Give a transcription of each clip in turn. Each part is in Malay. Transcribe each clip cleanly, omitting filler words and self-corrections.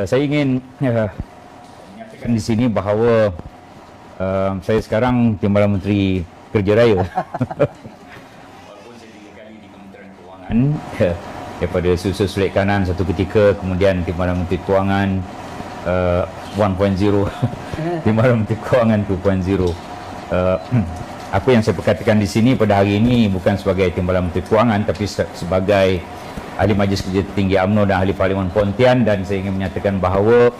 Saya ingin menyatakan di sini bahawa saya sekarang Timbalan Menteri Kerja Raya. Walaupun saya 3 kali di Kementerian Kewangan, daripada susul selit kanan satu ketika, kemudian Timbalan Menteri Kewangan 1.0, Timbalan Menteri Kewangan 2.0. Apa yang saya perkatakan di sini pada hari ini bukan sebagai Timbalan Menteri Kewangan, tapi sebagai Ahli Majlis Kerja Tertinggi UMNO dan Ahli Parlimen Pontian, dan saya ingin menyatakan bahawa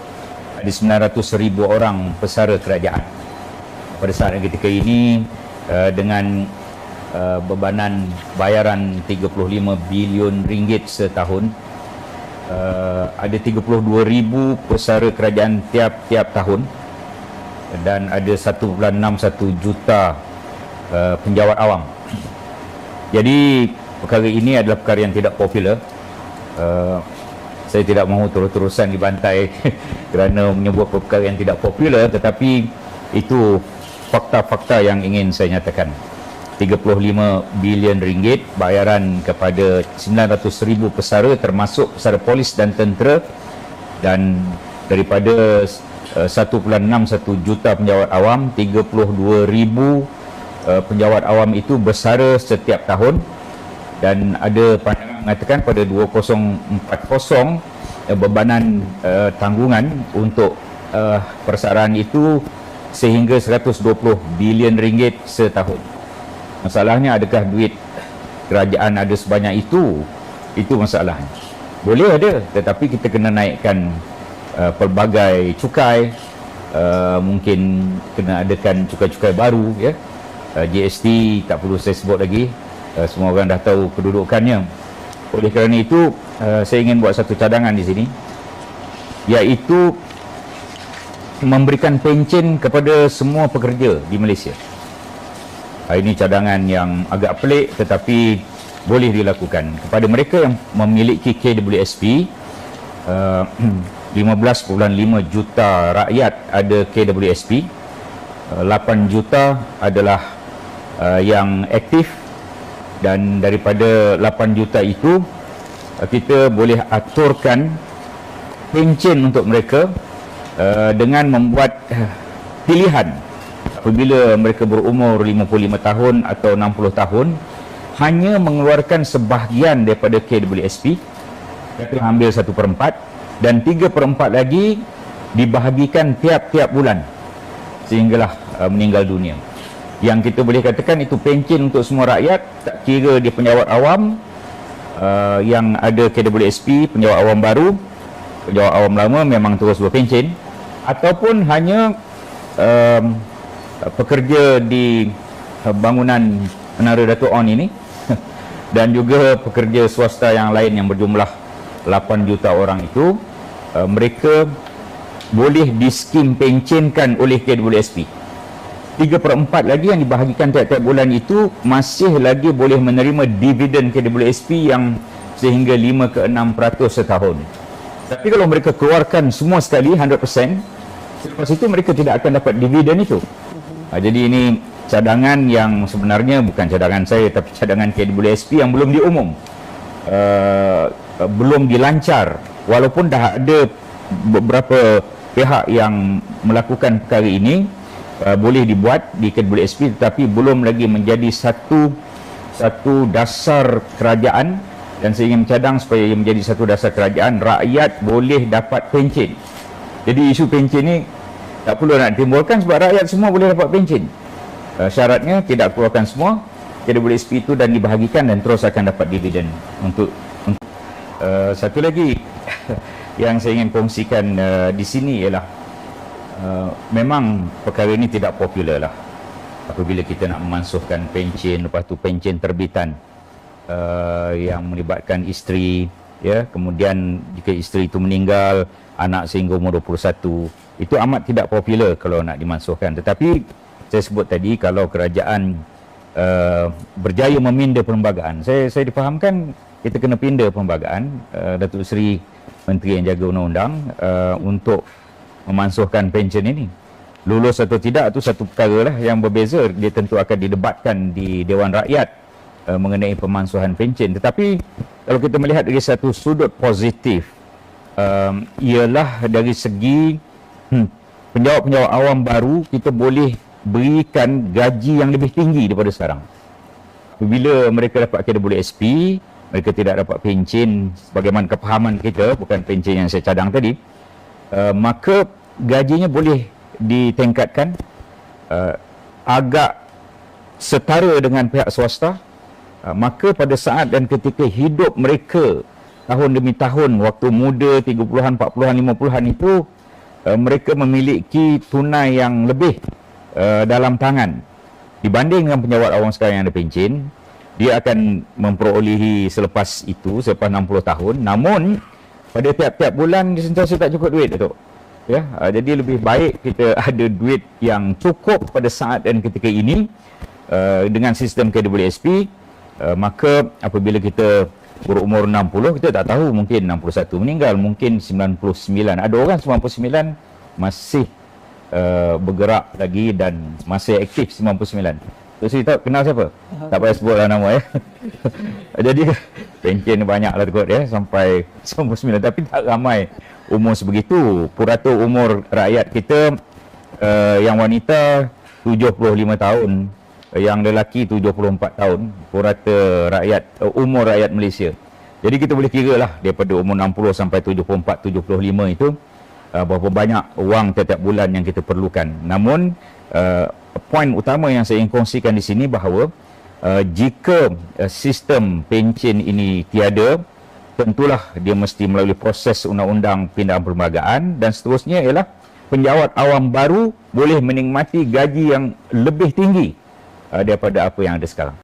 ada 900,000 orang pesara kerajaan pada saat ketika ini dengan bebanan bayaran 35 bilion ringgit setahun. Ada 32,000 pesara kerajaan tiap-tiap tahun dan ada 1.61 juta penjawat awam. Jadi perkara ini adalah perkara yang tidak popular. Saya tidak mahu terus-terusan dibantai kerana menyebut perkara yang tidak popular, tetapi itu fakta-fakta yang ingin saya nyatakan. 35 bilion ringgit bayaran kepada 900,000 pesara, termasuk pesara polis dan tentera, dan daripada 1.61 juta penjawat awam, 32,000 penjawat awam itu bersara setiap tahun. Dan ada pandangan mengatakan pada 2040 bebanan tanggungan untuk persaraan itu sehingga 120 bilion ringgit setahun. Masalahnya, adakah duit kerajaan ada sebanyak itu? Itu masalahnya. Boleh ada, tetapi kita kena naikkan pelbagai cukai, mungkin kena adakan cukai-cukai baru, ya. GST tak perlu saya sebut lagi. Semua orang dah tahu kedudukannya. Oleh kerana itu, saya ingin buat satu cadangan di sini, iaitu memberikan pencen kepada semua pekerja di Malaysia. Ini cadangan yang agak pelik tetapi boleh dilakukan. Kepada mereka yang memiliki KWSP, 15.5 juta rakyat ada KWSP, 8 juta adalah yang aktif, dan daripada 8 juta itu kita boleh aturkan pencen untuk mereka dengan membuat pilihan. Apabila mereka berumur 55 tahun atau 60 tahun, hanya mengeluarkan sebahagian daripada KWSP, kita ambil 1/4, dan 3/4 lagi dibahagikan tiap-tiap bulan sehinggalah meninggal dunia. Yang kita boleh katakan itu pencen untuk semua rakyat, tak kira dia penjawat awam yang ada KWSP, penjawat awam baru, penjawat awam lama memang terus berpencen, ataupun hanya pekerja di bangunan Menara Dato' On ini dan juga pekerja swasta yang lain yang berjumlah 8 juta orang itu, mereka boleh diskim pencenkan oleh KWSP. 3/4 lagi yang dibahagikan tiap-tiap bulan itu masih lagi boleh menerima dividen KWSP yang sehingga 5 ke 6% setahun. Tapi kalau mereka keluarkan semua sekali 100%, selepas itu mereka tidak akan dapat dividen itu. Jadi ini cadangan yang sebenarnya bukan cadangan saya, tapi cadangan KWSP yang belum diumum, belum dilancar, walaupun dah ada beberapa pihak yang melakukan perkara ini. Boleh dibuat di KWSP, tetapi belum lagi menjadi satu dasar kerajaan, dan saya ingin mencadang supaya ia menjadi satu dasar kerajaan, rakyat boleh dapat pencen. Jadi isu pencen ni tak perlu nak timbulkan sebab rakyat semua boleh dapat pencen. Syaratnya tidak keluarkan semua KWSP itu dan dibahagikan, dan terus akan dapat dividen. Untuk satu lagi yang saya ingin kongsikan di sini ialah memang perkara ini tidak popular lah apabila kita nak memansuhkan pencen, lepas tu pencen terbitan yang melibatkan isteri, ya, kemudian jika isteri itu meninggal, anak sehingga umur 21, itu amat tidak popular kalau nak dimansuhkan. Tetapi saya sebut tadi, kalau kerajaan berjaya meminda perlembagaan, saya difahamkan kita kena pinda perlembagaan. Datuk Seri Menteri yang jaga undang-undang untuk memansuhkan pencen ini. Lulus atau tidak itu satu perkara lah yang berbeza. Dia tentu akan didebatkan di Dewan Rakyat mengenai pemansuhan pencen. Tetapi kalau kita melihat dari satu sudut positif, ialah dari segi penjawat-penjawat awam baru, kita boleh berikan gaji yang lebih tinggi daripada sekarang. Apabila mereka dapat KWSP, mereka tidak dapat pencen sebagaimana kepahaman kita, bukan pencen yang saya cadang tadi, maka gajinya boleh ditingkatkan agak setara dengan pihak swasta. Maka pada saat dan ketika hidup mereka tahun demi tahun, waktu muda 30-an, 40-an, 50-an itu, mereka memiliki tunai yang lebih dalam tangan dibanding dengan penjawat awam sekarang yang ada pencen. Dia akan memperolehi selepas itu, selepas 60 tahun. Namun pada tiap-tiap bulan dia sentiasa tak cukup duit, Datuk. Ya, jadi lebih baik kita ada duit yang cukup pada saat dan ketika ini dengan sistem KWSP. Maka apabila kita berumur 60, kita tak tahu, mungkin 61 meninggal, mungkin 99. Ada orang 99 masih bergerak lagi dan masih aktif 99. Terus saya tahu kenal siapa? Tak payah sebutlah nama ya. Jadi pencen banyaklah kot ya, sampai 99, tapi tak ramai umur sebegitu. Purata umur rakyat kita yang wanita 75 tahun, yang lelaki 74 tahun, purata rakyat umur rakyat Malaysia. Jadi kita boleh kira lah daripada umur 60 sampai 74, 75 itu berapa banyak wang setiap bulan yang kita perlukan. Namun poin utama yang saya ingin kongsikan di sini bahawa jika sistem pencen ini tiada, tentulah dia mesti melalui proses undang-undang pindahan perlembagaan, dan seterusnya ialah penjawat awam baru boleh menikmati gaji yang lebih tinggi daripada apa yang ada sekarang.